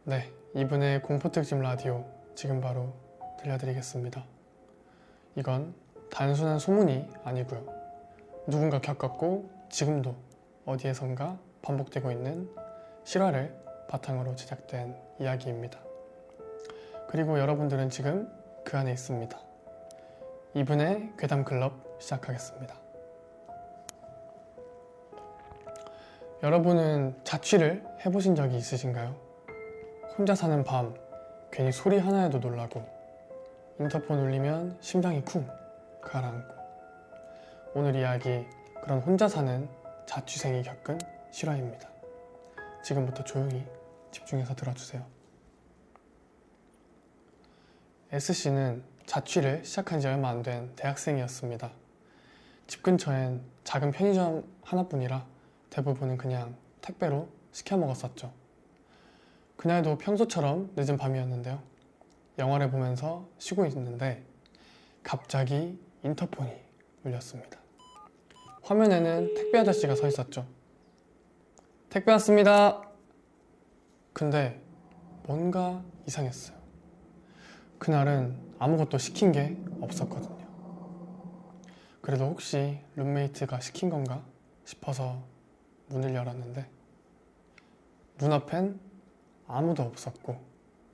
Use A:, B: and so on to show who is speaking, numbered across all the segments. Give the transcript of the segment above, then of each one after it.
A: 네, 이분의 공포특집 라디오 지금 바로 들려드리겠습니다. 이건 단순한 소문이 아니고요. 누군가 겪었고 지금도 어디에선가 반복되고 있는 실화를 바탕으로 제작된 이야기입니다. 그리고 여러분들은 지금 그 안에 있습니다. 이분의 괴담클럽 시작하겠습니다. 여러분은 자취를 해보신 적이 있으신가요? 혼자 사는 밤 괜히 소리 하나에도 놀라고 인터폰 울리면 심장이 쿵 가라앉고. 오늘 이야기 그런 혼자 사는 자취생이 겪은 실화입니다. 지금부터 조용히 집중해서 들어주세요. S씨는 자취를 시작한 지 얼마 안 된 대학생이었습니다. 집 근처엔 작은 편의점 하나뿐이라 대부분은 그냥 택배로 시켜 먹었었죠. 그날도 평소처럼 늦은 밤이었는데요. 영화를 보면서 쉬고 있는데 갑자기 인터폰이 울렸습니다. 화면에는 택배 아저씨가 서 있었죠. 택배 왔습니다. 근데 뭔가 이상했어요. 그날은 아무것도 시킨 게 없었거든요. 그래도 혹시 룸메이트가 시킨 건가 싶어서 문을 열었는데 문 앞엔 아무도 없었고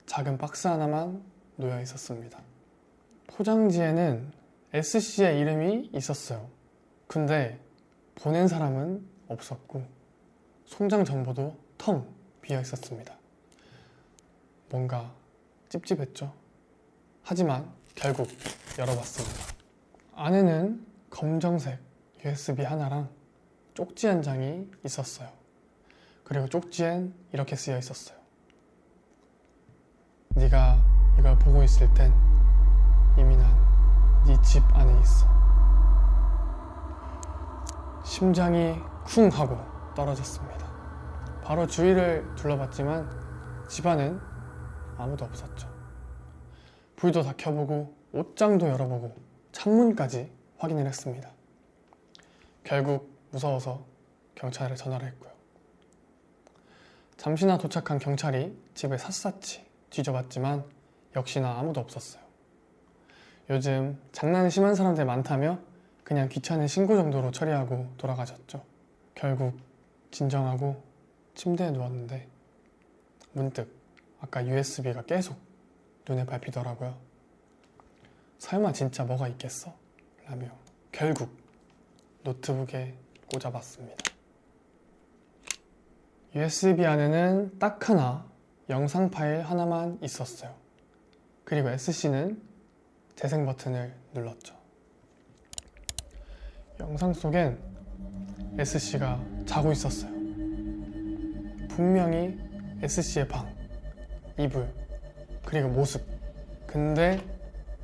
A: 작은 박스 하나만 놓여 있었습니다. 포장지에는 S씨의 이름이 있었어요. 근데 보낸 사람은 없었고 송장 정보도 텅 비어 있었습니다. 뭔가 찝찝했죠. 하지만 결국 열어봤습니다. 안에는 검정색 USB 하나랑 쪽지 한 장이 있었어요. 그리고 쪽지엔 이렇게 쓰여 있었어요. 네가 이걸 보고 있을 땐 이미 난 네 집 안에 있어. 심장이 쿵 하고 떨어졌습니다. 바로 주위를 둘러봤지만 집안엔 아무도 없었죠. 불도 다 켜보고 옷장도 열어보고 창문까지 확인을 했습니다. 결국 무서워서 경찰에 전화를 했고요. 잠시나 도착한 경찰이 집을 샅샅이 뒤져봤지만 역시나 아무도 없었어요. 요즘 장난이 심한 사람들 많다며 그냥 귀찮은 신고 정도로 처리하고 돌아가셨죠. 결국 진정하고 침대에 누웠는데 문득 아까 USB가 계속 눈에 밟히더라고요. 설마 진짜 뭐가 있겠어? 라며 결국 노트북에 꽂아봤습니다. USB 안에는 딱 하나 영상 파일 하나만 있었어요. 그리고 S씨는 재생 버튼을 눌렀죠. 영상 속엔 S씨가 자고 있었어요. 분명히 S씨의 방, 이불, 그리고 모습. 근데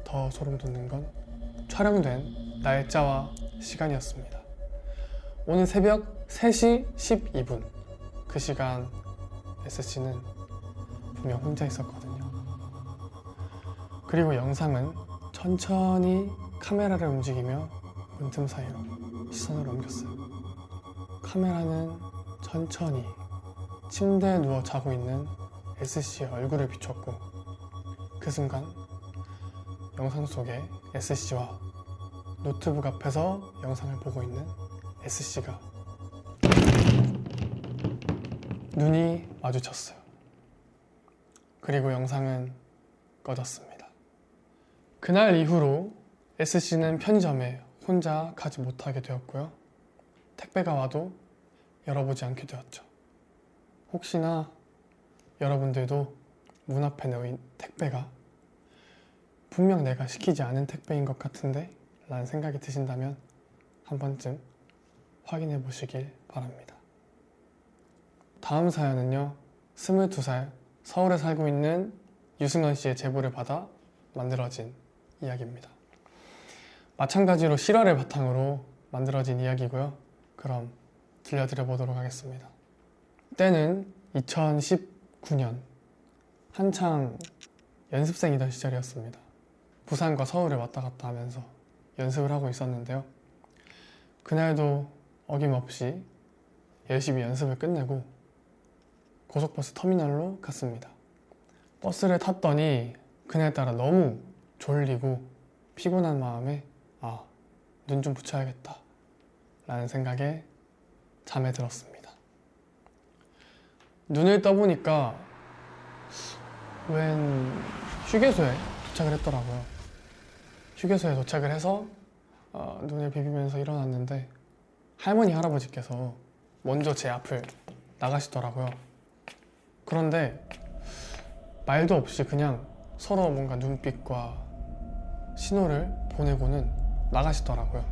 A: 더 소름 돋는 건 촬영된 날짜와 시간이었습니다. 오늘 새벽 3시 12분. 그 시간 S씨는 분명 혼자 있었거든요. 그리고 영상은 천천히 카메라를 움직이며 문틈 사이로 시선을 옮겼어요. 카메라는 천천히 침대에 누워 자고 있는 S씨의 얼굴을 비췄고 그 순간 영상 속에 S씨와 노트북 앞에서 영상을 보고 있는 S씨가 눈이 마주쳤어요. 그리고 영상은 꺼졌습니다. 그날 이후로 S씨는 편의점에 혼자 가지 못하게 되었고요. 택배가 와도 열어보지 않게 되었죠. 혹시나 여러분들도 문 앞에 놓인 택배가 분명 내가 시키지 않은 택배인 것 같은데 라는 생각이 드신다면 한 번쯤 확인해 보시길 바랍니다. 다음 사연은요, 22살 서울에 살고 있는 유승원 씨의 제보를 받아 만들어진 이야기입니다. 마찬가지로 실화를 바탕으로 만들어진 이야기고요. 그럼 들려드려 보도록 하겠습니다. 때는 2019년 한창 연습생이던 시절이었습니다. 부산과 서울을 왔다 갔다 하면서 연습을 하고 있었는데요. 그날도 어김없이 열심히 연습을 끝내고 고속버스 터미널로 갔습니다. 버스를 탔더니 그날따라 너무 졸리고 피곤한 마음에 눈 좀 붙여야겠다 라는 생각에 잠에 들었습니다. 눈을 떠보니까 웬 휴게소에 도착을 했더라고요. 휴게소에 도착을 해서 눈을 비비면서 일어났는데 할머니 할아버지께서 먼저 제 앞을 나가시더라고요. 그런데 말도 없이 그냥 서로 뭔가 눈빛과 신호를 보내고는 나가시더라고요.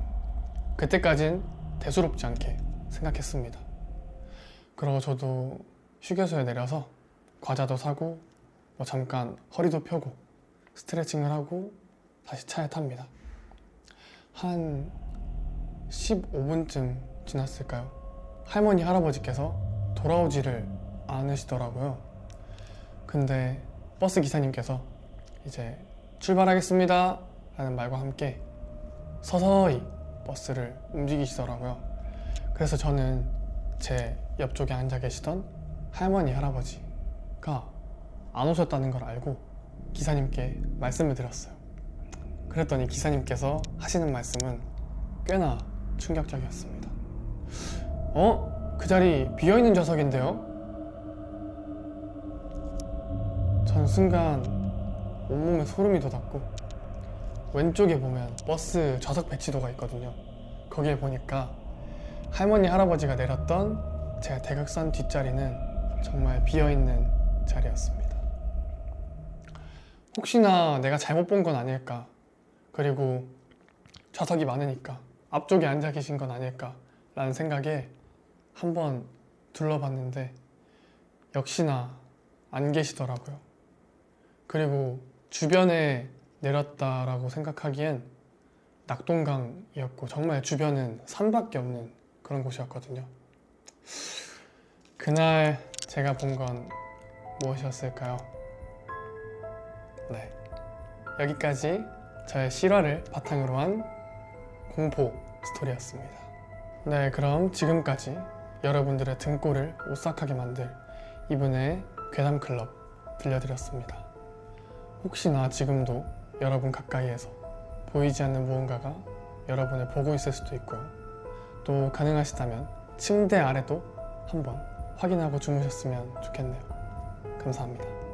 A: 그때까진 대수롭지 않게 생각했습니다. 그러고 저도 휴게소에 내려서 과자도 사고 잠깐 허리도 펴고 스트레칭을 하고 다시 차에 탑니다. 한 15분쯤 지났을까요? 할머니 할아버지께서 돌아오지를 않으시더라고요. 근데 버스 기사님께서 이제 출발하겠습니다 라는 말과 함께 서서히 버스를 움직이시더라고요. 그래서 저는 제 옆쪽에 앉아 계시던 할머니 할아버지가 안 오셨다는 걸 알고 기사님께 말씀을 드렸어요. 그랬더니 기사님께서 하시는 말씀은 꽤나 충격적이었습니다. 그 자리 비어있는 좌석인데요? 전 순간 온몸에 소름이 돋았고 왼쪽에 보면 버스 좌석 배치도가 있거든요. 거기에 보니까 할머니 할아버지가 내렸던 제 대각선 뒷자리는 정말 비어있는 자리였습니다. 혹시나 내가 잘못 본 건 아닐까, 그리고 좌석이 많으니까 앞쪽에 앉아 계신 건 아닐까 라는 생각에 한번 둘러봤는데 역시나 안 계시더라고요. 그리고 주변에 내렸다라고 생각하기엔 낙동강이었고 정말 주변은 산밖에 없는 그런 곳이었거든요. 그날 제가 본 건 무엇이었을까요? 네, 여기까지 저의 실화를 바탕으로 한 공포 스토리였습니다. 네, 그럼 지금까지 여러분들의 등골을 오싹하게 만들 이분의 괴담클럽 들려드렸습니다. 혹시나 지금도 여러분 가까이에서 보이지 않는 무언가가 여러분을 보고 있을 수도 있고요. 또 가능하시다면 침대 아래도 한번 확인하고 주무셨으면 좋겠네요. 감사합니다.